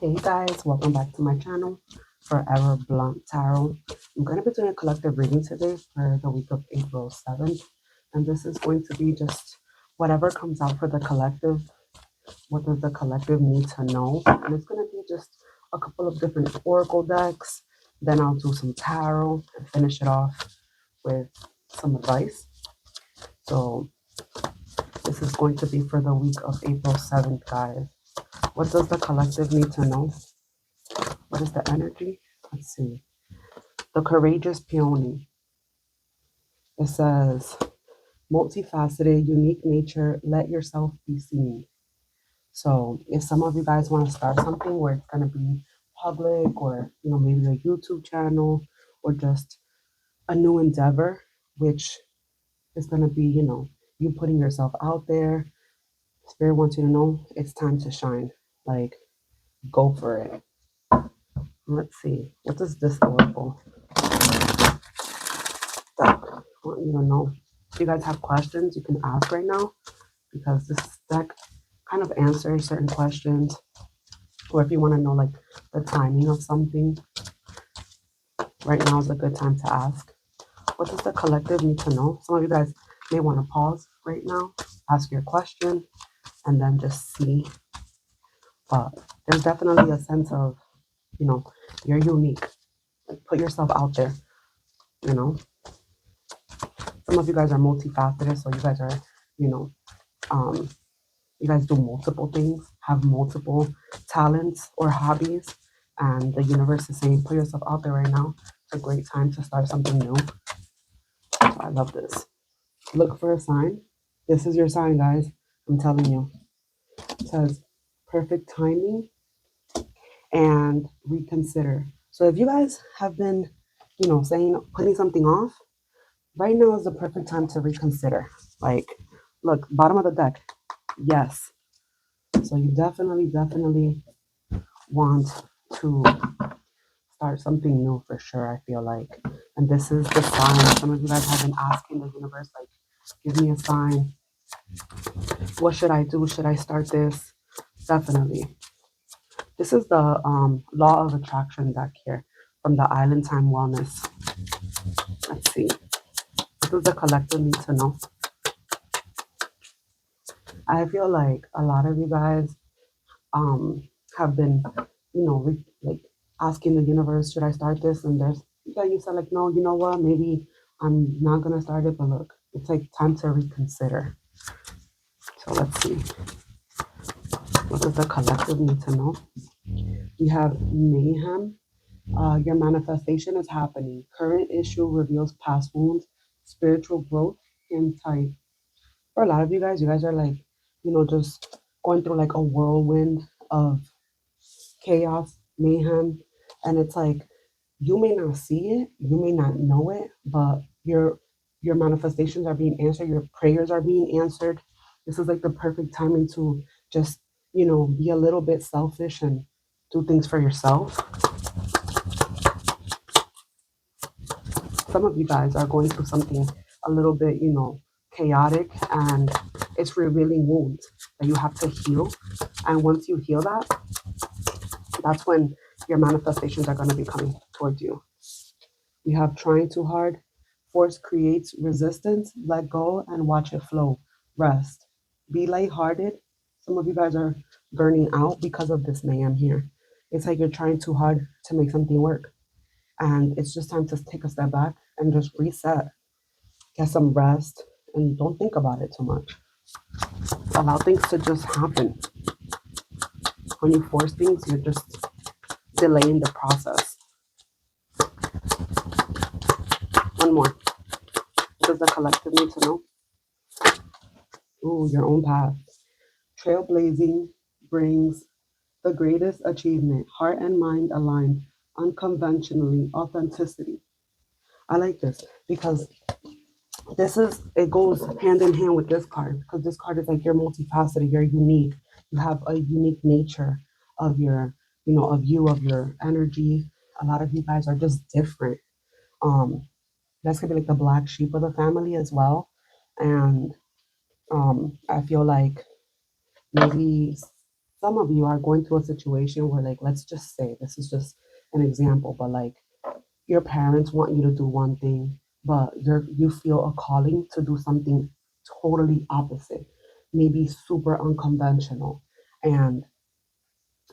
Hey guys, welcome back to my channel, Forever Blunt Tarot. I'm going to be doing a collective reading today for the week of April 7th. And this is going to be just whatever comes out for the collective. What does the collective need to know? And it's going to be just a couple of different oracle decks. Then I'll do some tarot and finish it off with some advice. So this is going to be for the week of April 7th, guys. What does the collective need to know? What is the energy? Let's see. The Courageous Peony. It says, multifaceted, unique nature, let yourself be seen. So if some of you guys want to start something where it's going to be public or, maybe a YouTube channel or just a new endeavor, which is going to be, you putting yourself out there. Spirit wants you to know it's time to shine. Like, go for it. Let's see. What does this oracle deck want you to know? If you guys have questions, you can ask right now because this deck kind of answers certain questions. Or if you want to know like the timing of something, right now is a good time to ask. What does the collective need to know? Some of you guys may want to pause right now, ask your question, and then just see. But there's definitely a sense of, you're unique. Like, put yourself out there, Some of you guys are multifaceted, so you guys are, um, you guys do multiple things, have multiple talents or hobbies, and the universe is saying, put yourself out there right now. It's a great time to start something new. So I love this. Look for a sign. This is your sign, guys. I'm telling you. It says perfect timing and reconsider. So if you guys have been, saying, putting something off, right now is the perfect time to reconsider. Like, look, bottom of the deck. Yes. So you definitely want to start something new for sure, I feel like. And this is the sign. Some of you guys have been asking the universe, like, give me a sign. What should I do? Should I start this? Definitely. This is the law of attraction deck here from the Island Time Wellness. Let's see. What does the collective need to know? I feel like a lot of you guys have been, like asking the universe, should I start this? And there's, you said like, no, you know what? Maybe I'm not going to start it, but look, it's like time to reconsider. So let's see. What does the collective need to know? We have mayhem. Your manifestation is happening. Current issue reveals past wounds. Spiritual growth in type. For a lot of you guys are like, just going through like a whirlwind of chaos, mayhem. And it's like, you may not see it, you may not know it, but your manifestations are being answered, your prayers are being answered. This is like the perfect timing to just, be a little bit selfish and do things for yourself. Some of you guys are going through something a little bit, chaotic, and it's revealing wounds that you have to heal. And once you heal that, that's when your manifestations are going to be coming towards you. We have trying too hard. Force creates resistance. Let go and watch it flow. Rest. Be lighthearted. Some of you guys are burning out because of this mayhem here. It's like you're trying too hard to make something work. And it's just time to take a step back and just reset. Get some rest and don't think about it too much. Allow things to just happen. When you force things, you're just delaying the process. One more. What does the collective need to know? Ooh, your own path. Trailblazing brings the greatest achievement. Heart and mind aligned unconventionally. Authenticity. I like this because it goes hand in hand with this card, because this card is like you're multifaceted, you're unique, you have a unique nature of your, of your energy. A lot of you guys are just different. That's gonna be like the black sheep of the family as well. And I feel like maybe some of you are going through a situation where, like, let's just say this is just an example, but like your parents want you to do one thing, but you feel a calling to do something totally opposite, maybe super unconventional. And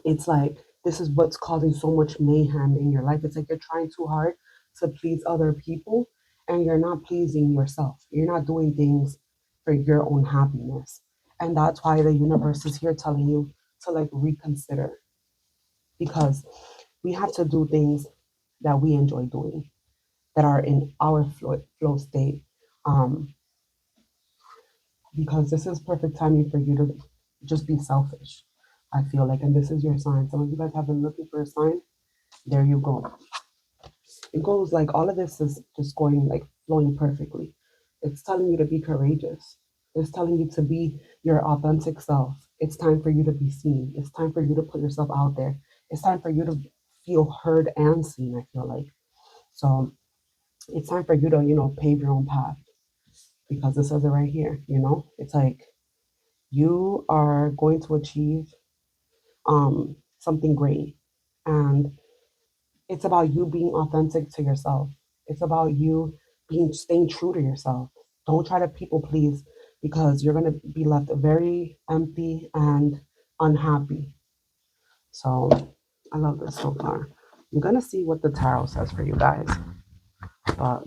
it's like this is what's causing so much mayhem in your life. It's like you're trying too hard to please other people and you're not pleasing yourself. You're not doing things for your own happiness. And that's why the universe is here telling you to like reconsider, because we have to do things that we enjoy doing, that are in our flow state. Um, because this is perfect timing for you to just be selfish. I feel like, and this is your sign. Some of you guys have been looking for a sign. There you go. It goes like all of this is just going like flowing perfectly. It's telling you to be courageous. It's telling you to be your authentic self. It's time for you to be seen. It's time for you to put yourself out there. It's time for you to feel heard and seen, I feel like. So it's time for you to, pave your own path, because it says it right here, It's like you are going to achieve something great. And it's about you being authentic to yourself. It's about you staying true to yourself. Don't try to people please, because you're gonna be left very empty and unhappy. So I love this so far. I'm gonna see what the tarot says for you guys. But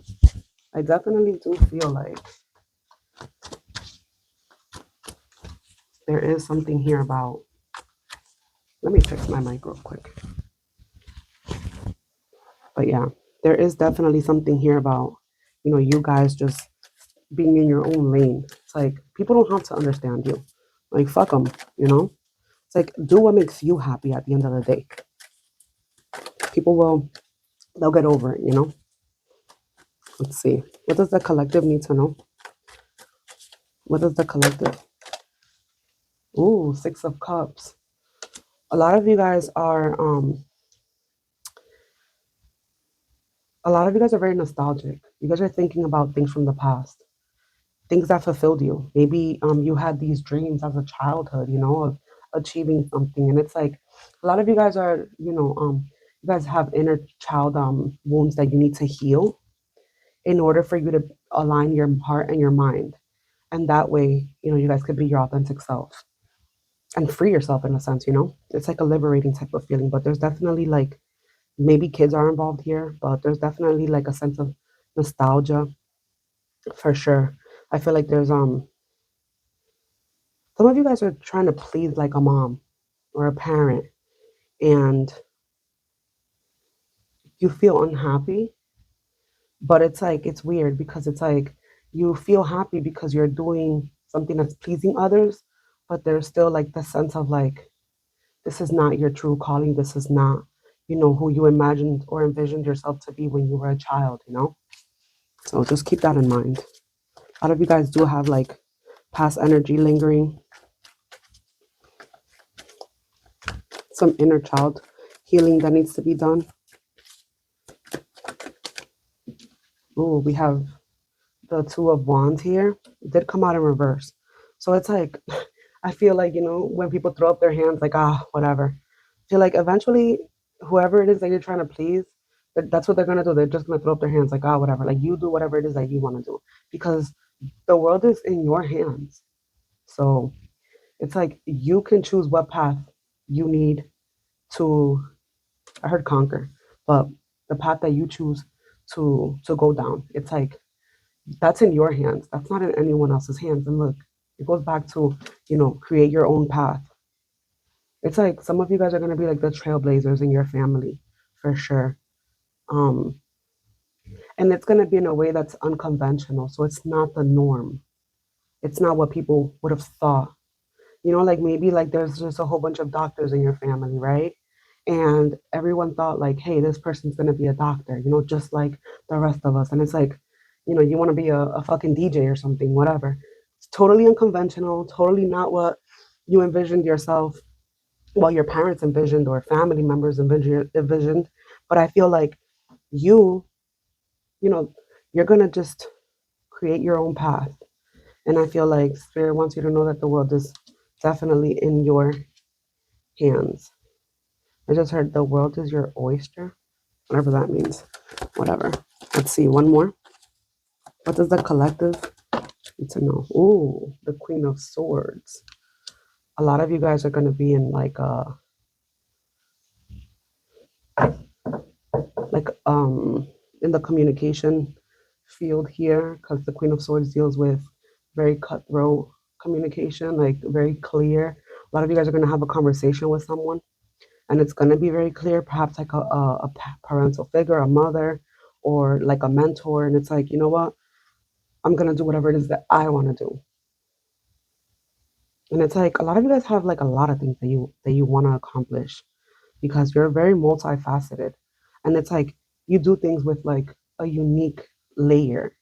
I definitely do feel like there is something here about, let me fix my mic real quick. But yeah, there is definitely something here about, you guys just being in your own lane. It's like people don't have to understand you. Like fuck them. It's like do what makes you happy at the end of the day. People they'll get over it. Let's see. What does the collective need to know? What does the collective? Ooh, 6 of Cups. A lot of you guys are very nostalgic. You guys are thinking about things from the past, things that fulfilled you. Maybe you had these dreams as a childhood, of achieving something. And it's like a lot of you guys are, you guys have inner child wounds that you need to heal in order for you to align your heart and your mind. And that way, you guys could be your authentic self and free yourself in a sense. It's like a liberating type of feeling. But there's definitely like maybe kids are involved here, but there's definitely like a sense of nostalgia for sure. I feel like there's some of you guys are trying to please like a mom or a parent, and you feel unhappy, but it's like it's weird because it's like you feel happy because you're doing something that's pleasing others, but there's still like the sense of like this is not your true calling. This is not, who you imagined or envisioned yourself to be when you were a child. So just keep that in mind. A lot of you guys do have like past energy lingering, some inner child healing that needs to be done. Oh, we have the 2 of Wands here. It did come out in reverse. So it's like, I feel like, when people throw up their hands, like, whatever. I feel like eventually, whoever it is that you're trying to please, that's what they're going to do. They're just going to throw up their hands, like, whatever. Like, you do whatever it is that you want to do. Because the world is in your hands. So it's like you can choose what path you need to, I heard conquer, but the path that you choose to go down. It's like that's in your hands. That's not in anyone else's hands. And look, it goes back to, create your own path. It's like some of you guys are going to be like the trailblazers in your family for sure. Um, and it's going to be in a way that's unconventional. So it's not the norm. It's not what people would have thought. Like maybe like there's just a whole bunch of doctors in your family, right? And everyone thought like, hey, this person's going to be a doctor, just like the rest of us. And it's like, you want to be a fucking DJ or something, whatever. It's totally unconventional, totally not what you envisioned yourself, what your parents envisioned or family members envisioned. But I feel like you, you know, you're going to just create your own path. And I feel like Spirit wants you to know that the world is definitely in your hands. I just heard the world is your oyster, whatever that means. Whatever. Let's see, one more. What does the collective need to know? Ooh, the Queen of Swords. A lot of you guys are going to be in like in the communication field here, because the Queen of Swords deals with very cutthroat communication, like very clear. A lot of you guys are going to have a conversation with someone, and it's going to be very clear, perhaps like a parental figure, a mother, or like a mentor. And it's like, you know what? I'm going to do whatever it is that I want to do. And it's like a lot of you guys have like a lot of things that you want to accomplish because you're very multifaceted. And it's like you do things with like a unique layer.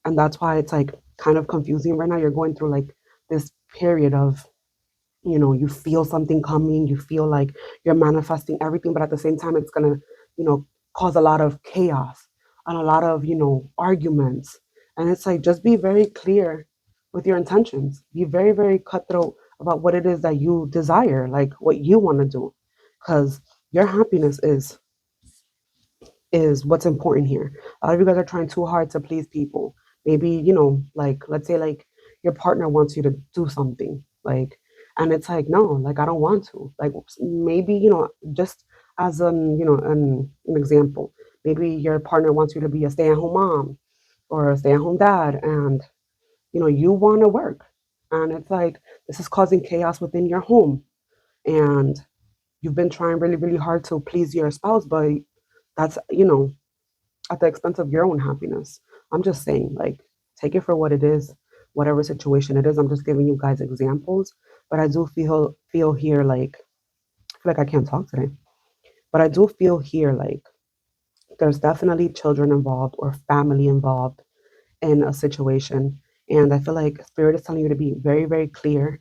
And that's why it's like kind of confusing right now. You're going through like this period of, you feel something coming, you feel like you're manifesting everything, but at the same time, it's gonna, cause a lot of chaos and a lot of, arguments. And it's like just be very clear with your intentions. Be very, very cutthroat about what it is that you desire, like what you want to do. Because your happiness is what's important here. A lot of you guys are trying too hard to please people. Maybe, like let's say like your partner wants you to do something, like, and it's like, no, like I don't want to. Like maybe, just as an example, maybe your partner wants you to be a stay-at-home mom or a stay-at-home dad, and you want to work. And it's like this is causing chaos within your home. And you've been trying really, really hard to please your spouse, but that's, at the expense of your own happiness. I'm just saying, like, take it for what it is, whatever situation it is. I'm just giving you guys examples, but I do feel here like I feel like I can't talk today, but I do feel here like there's definitely children involved or family involved in a situation, and I feel like spirit is telling you to be very, very clear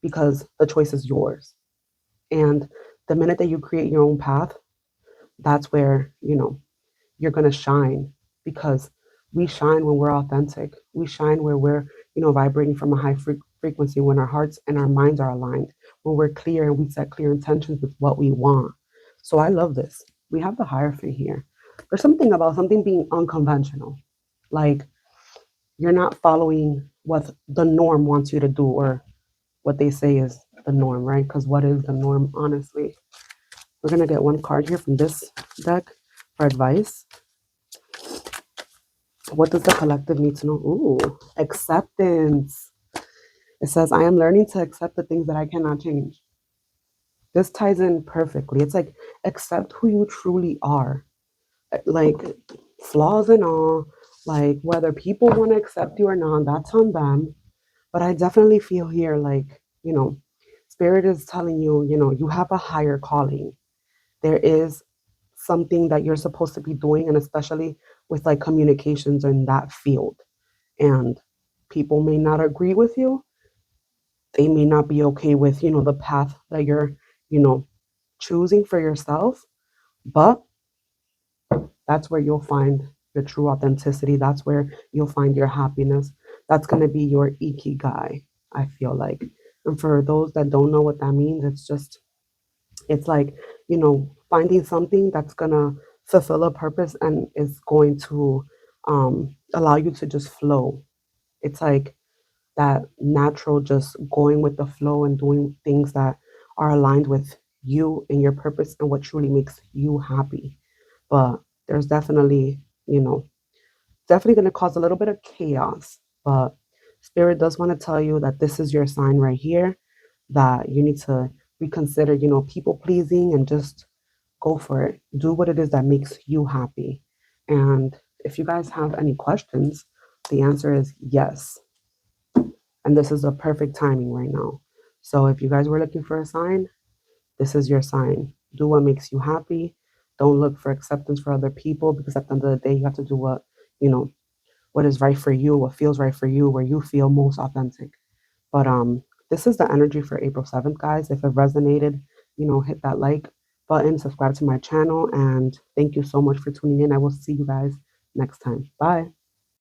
because the choice is yours. And the minute that you create your own path, that's where you're going to shine because we shine when we're authentic. We shine where we're, vibrating from a high frequency, when our hearts and our minds are aligned, when we're clear and we set clear intentions with what we want. So I love this. We have the Hierophant here. There's something about something being unconventional. Like you're not following what the norm wants you to do or what they say is the norm, right? Because what is the norm, honestly? We're going to get one card here from this deck for advice. What does the collective need to know? Ooh, acceptance. It says, I am learning to accept the things that I cannot change. This ties in perfectly. It's like, accept who you truly are. Like, flaws and all. Like, whether people want to accept you or not, that's on them. But I definitely feel here like, Spirit is telling you, you have a higher calling. There is something that you're supposed to be doing, and especially with like communications in that field. And people may not agree with you. They may not be okay with, the path that you're, you know, choosing for yourself. But that's where you'll find your true authenticity. That's where you'll find your happiness. That's going to be your ikigai, I feel like. And for those that don't know what that means, it's like, finding something that's going to fulfill a purpose and is going to allow you to just flow. It's like that natural, just going with the flow and doing things that are aligned with you and your purpose and what truly makes you happy. But there's definitely, definitely going to cause a little bit of chaos. But Spirit does want to tell you that this is your sign right here, that you need to reconsider, people pleasing and just go for it. Do what it is that makes you happy. And if you guys have any questions, the answer is yes. And this is a perfect timing right now. So if you guys were looking for a sign, this is your sign. Do what makes you happy. Don't look for acceptance for other people because at the end of the day, you have to do you know, what is right for you, what feels right for you, where you feel most authentic. But this is the energy for April 7th, guys. If it resonated, hit that like button, subscribe to my channel, and thank you so much for tuning in. I will see you guys next time. Bye.